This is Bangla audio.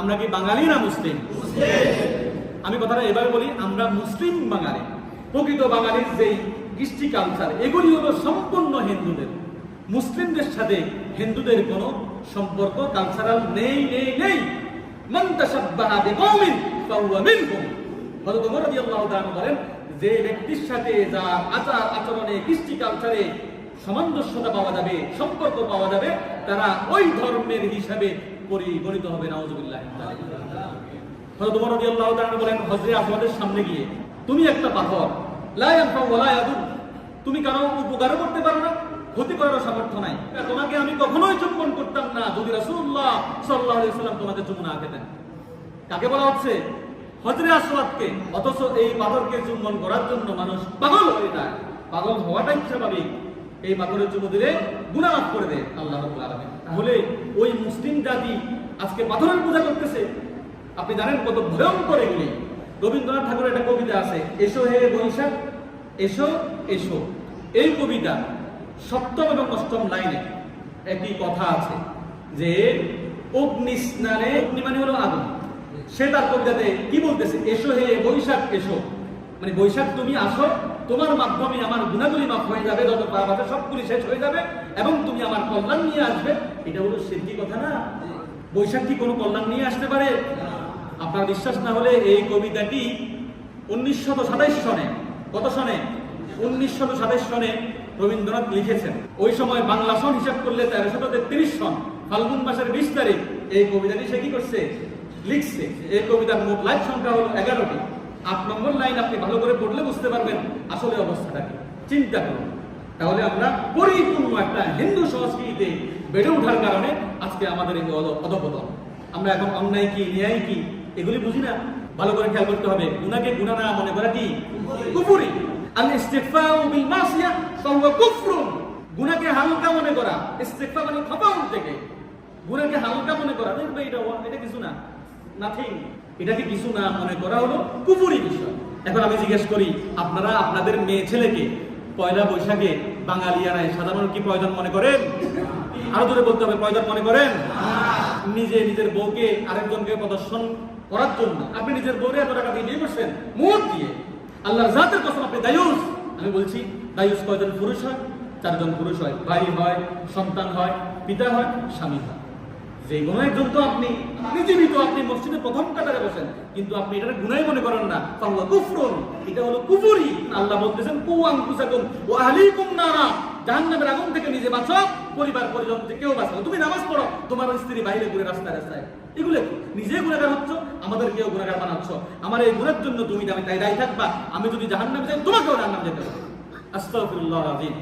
আমরা কি বাঙালি না মুসলিম? আমি কথাটা এভাবে বলি, আমরা মুসলিম বাঙালি। প্রকৃত বাঙালির যেই কৃষ্টি কালচার, এগুলি হলো সম্পূর্ণ হিন্দুদের। মুসলিমদের সাথে হিন্দুদের কোনো সম্পর্ক কালচারাল নেই নেই নেই। মান তাশাব্বাহা বিকওমিন ফাহুয়া মিনহুম। হযরত ওমর রাদিয়াল্লাহু তাআলা বলেন, যে ব্যক্তির সাথে যার আচার আচরণে কৃষ্টি কালচারে সামঞ্জস্যতা পাওয়া যাবে, সম্পর্ক পাওয়া যাবে, তারা ওই ধর্মের হিসাবে পরিগণিত হবে। নাউযুবিল্লাহ। হযরত ওমর রাদিয়াল্লাহু তাআলা বলেন, হযরত আসওয়াদের সামনে গিয়ে, তুমি একটা পাথর, লা ইয়ানফা ওয়া লা ইয়াদুর, তুমি কারো উপকারও করতে পারো না, ক্ষতি করার সামর্থ্য নাই। তোমাকে আমি কখনোই চুম্বন করতাম না যদি রাসূলুল্লাহ সাল্লাল্লাহু আলাইহি ওয়াসাল্লাম তোমাকে চুম্বন না খেতেন। কাকে বলা হচ্ছে? হযরত আসওয়াদকে। অথচ এই পাথরকে চুম্বন করার জন্য মানুষ পাগল হয়ে যায়। পাগল হওয়াটাই স্বাভাবিক। এই পাথরের চুম্বন দিলে গুনাহ মাফ করে দেয় আল্লাহ রাব্বুল আলামিন। তাহলে ওই মুসলিম জাতি আজকে পাথরের পূজা করতেছে। আপনি জানেন কত ভয়ঙ্কর এগুলি। রবীন্দ্রনাথ ঠাকুরের একটা কবিতা আছে, এসো হে বৈশাখ এসো এসো। এই কবিতা ৭ম এবং ৮ম লাইনে একটি কথা আছে যে অগ্নি স্নানে, অগ্নি মানে হলো আগুন। সে তার কবিতাতে কি বলতেছে? এসো হে বৈশাখ এসো, মানে বৈশাখ তুমি আসো, তোমার মাধ্যমে আমার গুনাহগুলি মাফ হয়ে যাবে, যত পাপ আছে সবগুলি শেষ হয়ে যাবে এবং তুমি আমার কল্যাণ নিয়ে আসবে। এটা হলো শিরকি কথা না? বৈশাখ কি কোনো কল্যাণ নিয়ে আসতে পারে? আপনার বিশ্বাস না হলে এই কবিতাটি 1927 সনে, কত সনে? 1927 সনে রবীন্দ্রনাথ লিখেছেন। ওই সময় বাংলা সন হিসাব করলে 1333 সন, ফাল্গুন মাসের 20 তারিখ এই কবিতাটি সে কি করছে? লিখছে। এই কবিতার মোট লাইন সংখ্যা হলো 11টি। 8 নম্বর লাইন আপনি ভালো করে পড়লে বুঝতে পারবেন আসলে অবস্থাটা কি। চিন্তা করুন। তাহলে আমরা পরিপূর্ণ একটা হিন্দু সংস্কৃতিতে বেড়ে ওঠার কারণে আজকে আমাদের এই অধঃপতন। আমরা এখন অন্যায় কি ন্যায় কি এগুলি বুঝি না। ভালো করে খেয়াল করতে হবে। গুনাহকে গুনাহ না মনে করা কি? কুফরি। আল ইস্তিগফারু বিল মাসিয়া ফাহুয়া কুফরুন। গুনাহকে হালকা মনে করা, ইস্তিগফার মানে ক্ষমা থেকে, গুনাহকে হালকা মনে করা, দেখবে এটা কিছু না, নাথিং, এটাকে কিছু না মনে করা হলো কুফরি বিষয়। এখন আমি জিজ্ঞেস করি, আপনারা আপনাদের মেয়ে ছেলেকে পয়লা বৈশাখে বাঙালিয়ারাই সাধারণ কি প্রয়োজন মনে করেন? আরো জোরে বলতে হবে, প্রয়োজন মনে করেন? নিজের বউকে আরেকজনকে প্রদর্শন করার জন্য আপনি নিজের বউরে এত টাকা দিয়ে বসেন, মুখ দিয়ে। আল্লাহর জাতের কসম, আপনি দায়ুস। আমি বলছি, দায়ুস কয়জন পুরুষ হয়? 4 জন পুরুষ হয়। ভাই হয়, সন্তান হয়, পিতা হয়, স্বামী হয়। যে কোনো একজন তো আপনি জীবিত, আপনি মসজিদে প্রথম কাতারে বসেন, কিন্তু আপনি এটা গুনাহ মনে করেন না। ফাহুয়া কুফরুন, এটা হলো কুফরি। আল্লাহ বলতেছেন, কু আনফুসাকুম ওয়া আহলিকুম নারা, জাহান্নামের আগুন থেকে নিজে বাঁচো, পরিবার পরিজন থেকে কেউ বাঁচো। তুমি নামাজ পড়ো, তোমার স্ত্রী বাইরে ঘুরে রাস্তায় রাস্তায়, এগুলো নিজে গুনাহগার হচ্ছ, আমাদের কেউ গুনাহগার বানাচ্ছ। আমার এই গুনাহের জন্য তুমি তাই দায়ী থাকবা। আমি যদি জাহান্নামে যাই, তোমাকেও জাহান্নামে যেতে হবে। আস্তাগফিরুল্লাহ আযীম।